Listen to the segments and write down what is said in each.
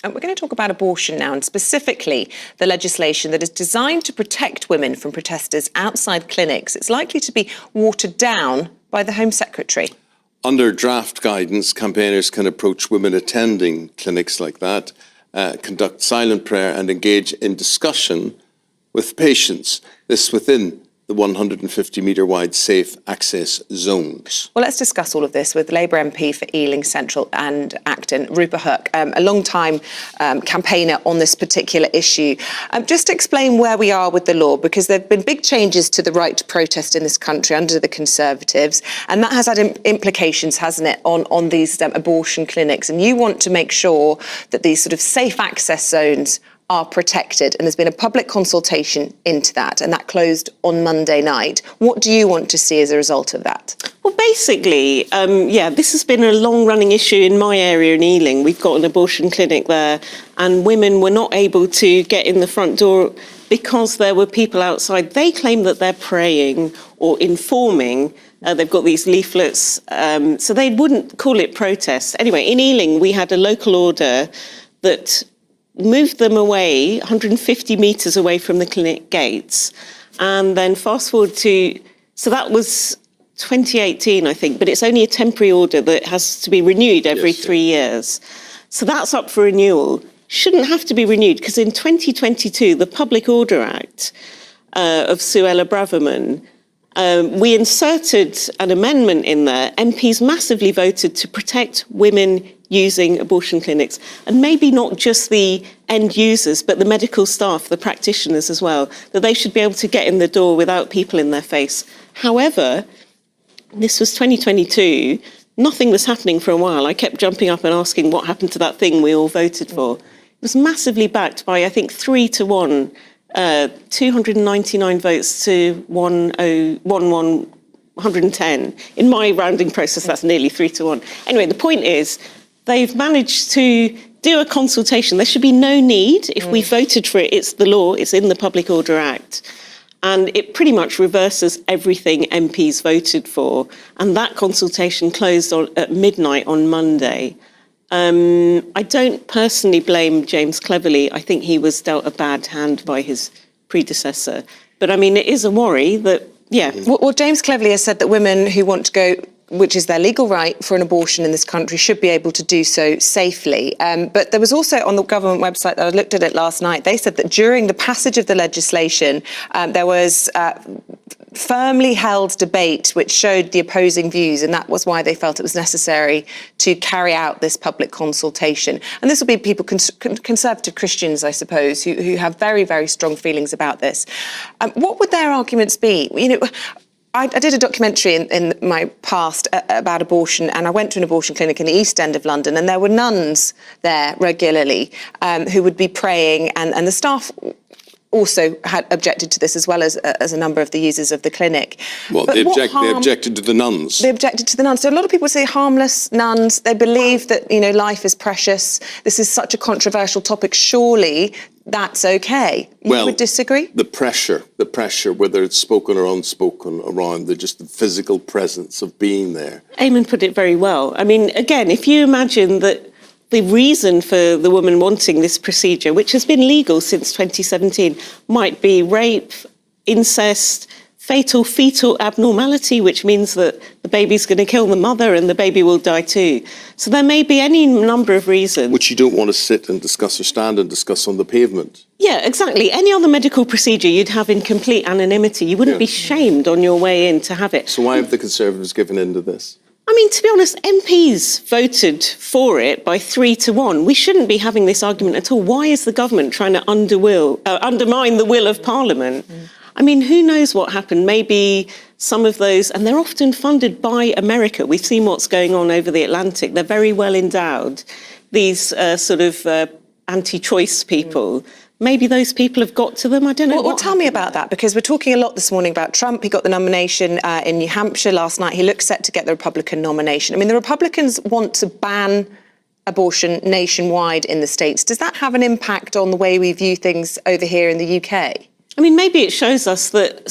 And we're going to talk about abortion now, and specifically the legislation that is designed to protect women from protesters outside clinics. It's likely to be watered down by the Home Secretary. Under draft guidance, campaigners can approach women attending clinics like that, conduct silent prayer and engage in discussion with patients. This within the 150-metre wide safe access zones. Well, let's discuss all of this with Labour MP for Ealing Central and Acton, Rupa Huq, a long-time campaigner on this particular issue. Just explain where we are with the law, because there have been big changes to the right to protest in this country under the Conservatives, and that has had implications, hasn't it, on these abortion clinics. And you want to make sure that these sort of safe access zones are protected, and there's been a public consultation into that, and that closed on Monday night. What do you want to see as a result of that? Well, basically, this has been a long-running issue in my area in Ealing. We've got an abortion clinic there, and women were not able to get in the front door because there were people outside. They claim that they're praying or informing. They've got these leaflets, so they wouldn't call it protest. Anyway, in Ealing, we had a local order that moved them away 150 metres away from the clinic gates, and then fast forward so that was 2018, I think, but it's only a temporary order that has to be renewed every 3 years. So that's up for renewal. Shouldn't have to be renewed, because in 2022, the Public Order Act of Suella Braverman, we inserted an amendment in there. MPs massively voted to protect women using abortion clinics, and maybe not just the end users, but the medical staff, the practitioners as well, that they should be able to get in the door without people in their face. However, this was 2022, nothing was happening for a while. I kept jumping up and asking what happened to that thing we all voted for. It was massively backed by, I think, 3-1, 299 votes to 110. In my rounding process, that's nearly 3-1. Anyway, the point is, they've managed to do a consultation. There should be no need. If we voted for it, it's the law, it's in the Public Order Act. And it pretty much reverses everything MPs voted for. And that consultation closed at midnight on Monday. I don't personally blame James Cleverly. I think he was dealt a bad hand by his predecessor. But I mean, it is a worry that, Well, James Cleverly has said that women who want to go, which is their legal right for an abortion in this country, should be able to do so safely. But there was also on the government website, that I looked at it last night, they said that during the passage of the legislation, there was firmly held debate which showed the opposing views, and that was why they felt it was necessary to carry out this public consultation. And this will be people, conservative Christians, I suppose, who have very, very strong feelings about this. What would their arguments be? I did a documentary in my past about abortion, and I went to an abortion clinic in the East End of London, and there were nuns there regularly who would be praying, and the staff also had objected to this, as well as a number of the users of the clinic. Well, they objected to the nuns. They objected to the nuns. So a lot of people say harmless nuns. They believe that, life is precious. This is such a controversial topic. Surely that's okay. You would disagree? The pressure, whether it's spoken or unspoken around just the physical presence of being there. Eamon put it very well. I mean, again, if you imagine that the reason for the woman wanting this procedure, which has been legal since 2017, might be rape, incest, fatal fetal abnormality, which means that the baby's going to kill the mother and the baby will die too. So there may be any number of reasons. Which you don't want to sit and discuss or stand and discuss on the pavement. Yeah, exactly. Any other medical procedure you'd have in complete anonymity. You wouldn't be shamed on your way in to have it. So why have the Conservatives given in to this? I mean, to be honest, MPs voted for it by 3-1. We shouldn't be having this argument at all. Why is the government trying to undermine the will of Parliament? I mean, who knows what happened? Maybe some of those, and they're often funded by America. We've seen what's going on over the Atlantic. They're very well endowed, these anti-choice people. Maybe those people have got to them. I don't know. Well, tell me about that, because we're talking a lot this morning about Trump. He got the nomination in New Hampshire last night. He looks set to get the Republican nomination. I mean, the Republicans want to ban abortion nationwide in the States. Does that have an impact on the way we view things over here in the UK? I mean, maybe it shows us that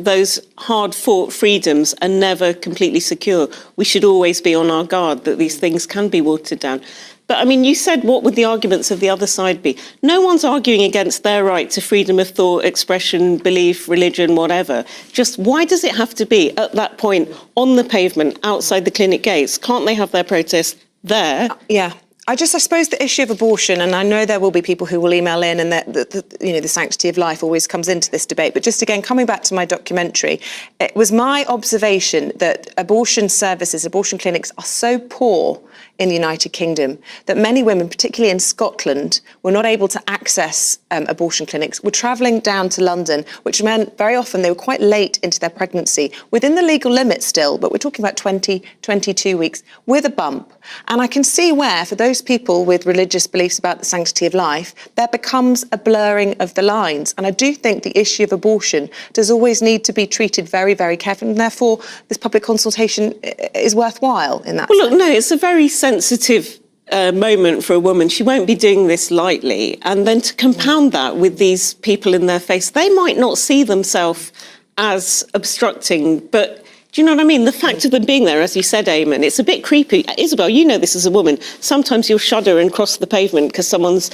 those hard-fought freedoms are never completely secure. We should always be on our guard that these things can be watered down. But I mean, you said, what would the arguments of the other side be? No one's arguing against their right to freedom of thought, expression, belief, religion, whatever. Just why does it have to be at that point on the pavement outside the clinic gates? Can't they have their protest there? Yeah. I suppose the issue of abortion, and I know there will be people who will email in, and the sanctity of life always comes into this debate. But just again, coming back to my documentary, it was my observation that abortion services, abortion clinics are so poor in the United Kingdom that many women, particularly in Scotland, were not able to access abortion clinics, were travelling down to London, which meant very often they were quite late into their pregnancy, within the legal limit still, but we're talking about 20, 22 weeks, with a bump. And I can see where, for those people with religious beliefs about the sanctity of life, there becomes a blurring of the lines. And I do think the issue of abortion does always need to be treated very, very carefully, and therefore this public consultation is worthwhile in that sense. Look, no, it's a very sensitive moment for a woman. She won't be doing this lightly. And then to compound that with these people in their face, they might not see themselves as obstructing, but do you know what I mean? The fact of them being there, as you said, Eamon, it's a bit creepy. Isabel, you know this as a woman. Sometimes you'll shudder and cross the pavement because someone's,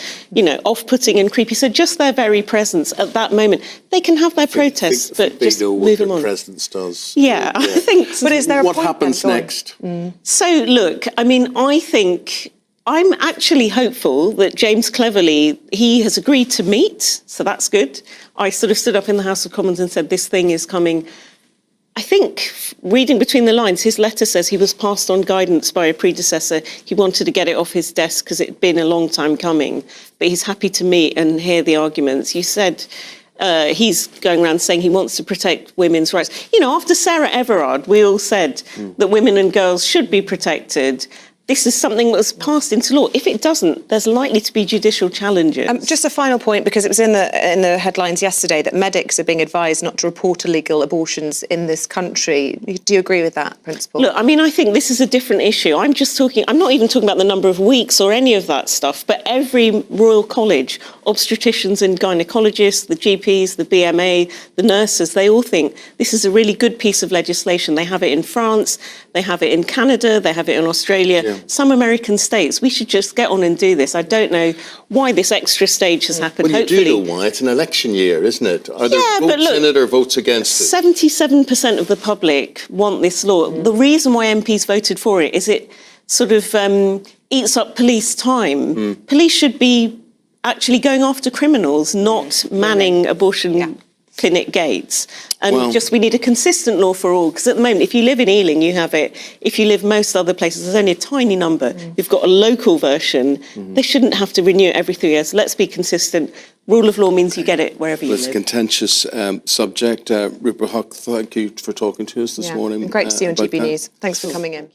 off-putting and creepy. So just their very presence at that moment, they can have their protests, but just move them on. Presence does. Yeah, I think. But is there a what point happens then? next? So look, I mean, I think I'm actually hopeful that James Cleverly, he has agreed to meet, so that's good. I sort of stood up in the House of Commons and said this thing is coming. I think, reading between the lines, his letter says he was passed on guidance by a predecessor. He wanted to get it off his desk because it had been a long time coming, but he's happy to meet and hear the arguments. You said he's going around saying he wants to protect women's rights. After Sarah Everard, we all said that women and girls should be protected. This is something that was passed into law. If it doesn't, there's likely to be judicial challenges. Just a final point, because it was in the headlines yesterday that medics are being advised not to report illegal abortions in this country. Do you agree with that principle? Look, I mean, I think this is a different issue. I'm not even talking about the number of weeks or any of that stuff, but every Royal College, obstetricians and gynecologists, the GPs, the BMA, the nurses, they all think this is a really good piece of legislation. They have it in France, they have it in Canada, they have it in Australia. Yeah. Some American states, we should just get on and do this. I don't know why this extra stage has happened. Well, you do know why. It's an election year, isn't it? Are there votes in it or votes against it? 77% of the public want this law. The reason why MPs voted for it is it sort of eats up police time. Police should be actually going after criminals, not manning abortion clinic gates. And we need a consistent law for all, because at the moment, if you live in Ealing, you have it. If you live most other places, there's only a tiny number. You've got a local version. They shouldn't have to renew it every 3 years. Let's be consistent. Rule of law means you get it wherever you live. It's a contentious subject. Rupa Huq, thank you for talking to us this morning. Great to see you on GB News. Thanks for coming in.